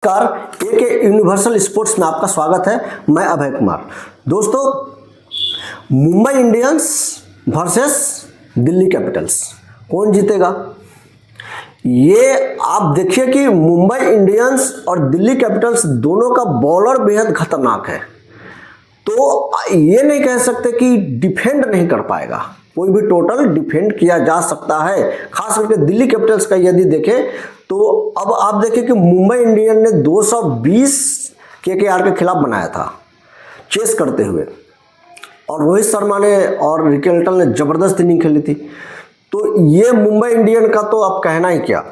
नमस्कार, एक universal sports में आपका स्वागत है। मैं अभय कुमार। दोस्तों, Mumbai Indians versus Delhi Capitals कौन जीतेगा? ये आप देखिए कि मुंबई इंडियंस और दिल्ली कैपिटल्स दोनों का बॉलर बेहद खतरनाक है। तो ये नहीं कह सकते कि डिफेंड नहीं कर पाएगा, कोई भी टोटल डिफेंड किया जा सकता है। खास करके दिल्ली कैपिटल्स का यदि देखें तो अब आप देखिए कि मुंबई इंडियन ने 220 केकेआर के खिलाफ बनाया था चेस करते हुए, और रोहित शर्मा ने और रिकी पॉन्टिंग ने जबरदस्त इनिंग खेली थी। तो ये मुंबई इंडियन का तो अब कहना ही क्या,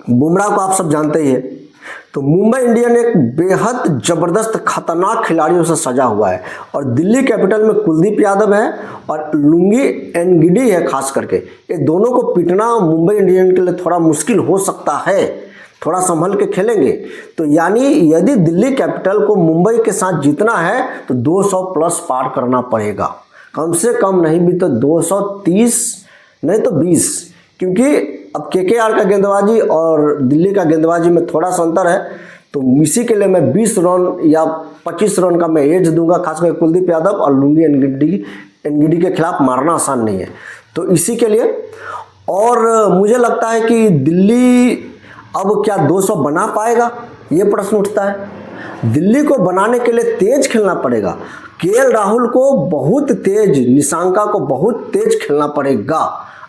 बुमराह को आप सब जानते ही है। तो मुंबई इंडियन एक बेहद जबरदस्त खतरनाक खिलाड़ियों से सजा हुआ है, और दिल्ली कैपिटल में कुलदीप यादव है और लुंगी एनगिडी है। खास करके ये दोनों को पीटना मुंबई इंडियन के लिए थोड़ा मुश्किल हो सकता है, थोड़ा संभल के खेलेंगे। तो यानी यदि दिल्ली कैपिटल को मुंबई के साथ जीतना है तो 200 प्लस पार करना पड़ेगा, कम से कम नहीं भी तो 230 नहीं तो 20, क्योंकि अब केकेआर का गेंदबाजी और दिल्ली का गेंदबाजी में थोड़ा सा अंतर है। तो इसी के लिए मैं 20 रन या 25 रन का मैं एज दूंगा, खासकर कुलदीप यादव और लुंगी एनगिडी के खिलाफ मारना आसान नहीं है। तो इसी के लिए, और मुझे लगता है कि दिल्ली अब क्या 200 बना पाएगा, ये प्रश्न उठता है। दिल्ली को बनाने के लिए तेज खेलना पड़ेगा। केएल राहुल को बहुत तेज, निशांका को बहुत तेज खेलना पड़ेगा।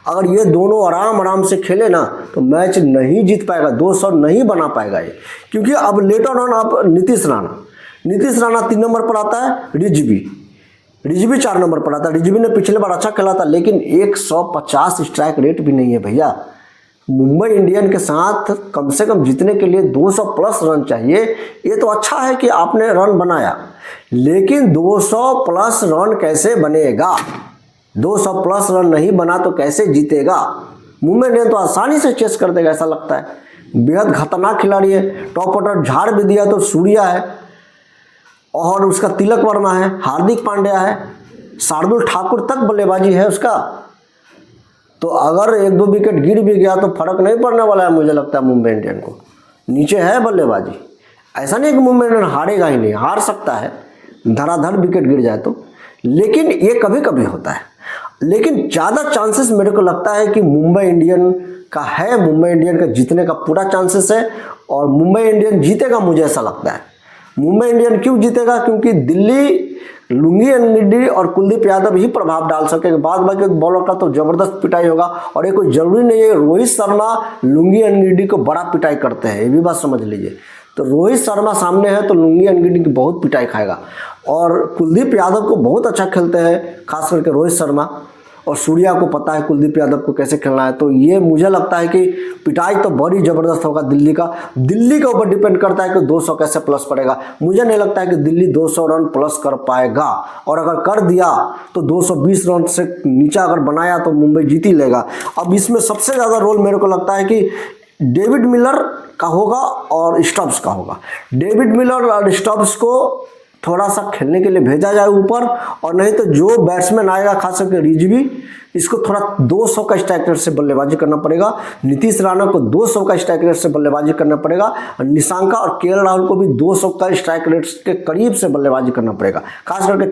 अगर ये दोनों आराम से खेले ना तो मैच नहीं जीत पाएगा, 200 नहीं बना पाएगा ये। क्योंकि अब लेटर ऑन आप नीतीश राणा 3 नंबर पर आता है, रिजवी 4 नंबर पर आता है। रिजवी ने पिछले बार अच्छा खेला था, लेकिन 150 स्ट्राइक रेट भी नहीं है भैया। मुंबई इंडियन के साथ कम से कम जीतने के लिए 200 प्लस रन चाहिए। ये तो अच्छा है कि आपने रन बनाया, लेकिन 200 प्लस रन कैसे बनेगा? 200 प्लस रन नहीं बना तो कैसे जीतेगा? मुंबई इंडियन तो आसानी से चेस कर देगा, ऐसा लगता है। बेहद खतरनाक खिलाड़ी है। टॉप ऑर्डर झाड़ भी दिया तो सूर्या है, और उसका तिलक वर्मा है, हार्दिक पांड्या है, शार्दुल ठाकुर तक बल्लेबाजी है उसका। तो अगर 1-2 विकेट गिर भी गया तो फर्क नहीं पड़ने वाला है, मुझे लगता है मुंबई इंडियन को। नीचे है बल्लेबाजी, ऐसा नहीं कि मुंबई इंडियन हारेगा ही नहीं, हार सकता है धड़ाधड़ विकेट गिर जाए तो, लेकिन ये कभी कभी होता है। लेकिन ज़्यादा चांसेस मेरे को लगता है कि मुंबई इंडियन का है, मुंबई इंडियन का जीतने का पूरा चांसेस है, और मुंबई इंडियन जीतेगा। मुझे ऐसा लगता है मुंबई इंडियन क्यों जीतेगा, क्योंकि दिल्ली लुंगी एनगिडी और कुलदीप यादव ही प्रभाव डाल सकेंगे। बाद बाकी बॉलर का तो जबरदस्त पिटाई होगा, और ये कोई जरूरी नहीं है रोहित शर्मा लुंगी एनगिडी को बड़ा पिटाई करते हैं, ये भी बात समझ लीजिए। तो रोहित शर्मा सामने है तो लुंगी एनगिडी की बहुत पिटाई खाएगा, और कुलदीप यादव को बहुत अच्छा खेलते हैं, खास करके रोहित शर्मा, और सूर्या को पता है कुलदीप यादव को कैसे खेलना है। तो ये मुझे लगता है कि पिटाई तो बड़ी ज़बरदस्त होगा दिल्ली के ऊपर डिपेंड करता है कि 200 कैसे प्लस पड़ेगा। मुझे नहीं लगता है कि दिल्ली 200 रन प्लस कर पाएगा, और अगर कर दिया तो 220 रन से नीचे अगर बनाया तो मुंबई जीत ही लेगा। अब इसमें सबसे ज़्यादा रोल मेरे को लगता है कि डेविड मिलर का होगा और स्टब्स का होगा। डेविड मिलर और स्टब्स को थोड़ा सा खेलने के लिए भेजा जाए ऊपर, और नहीं तो जो बैट्समैन आएगा खास करके रिजवी, इसको थोड़ा 200 का स्ट्राइक रेट से बल्लेबाजी करना पड़ेगा। नीतीश राणा को 200 का स्ट्राइक रेट से बल्लेबाजी करना पड़ेगा, और निशांका और केएल राहुल को भी 200 का स्ट्राइक रेट के करीब से बल्लेबाजी करना पड़ेगा। खास करके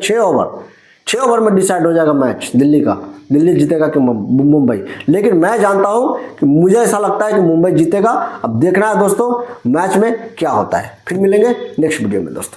6 ओवर में डिसाइड हो जाएगा मैच दिल्ली जीतेगा कि मुंबई। लेकिन मैं जानता हूं कि मुझे ऐसा लगता है कि मुंबई जीतेगा। अब देखना है दोस्तों मैच में क्या होता है। फिर मिलेंगे नेक्स्ट वीडियो में दोस्तों।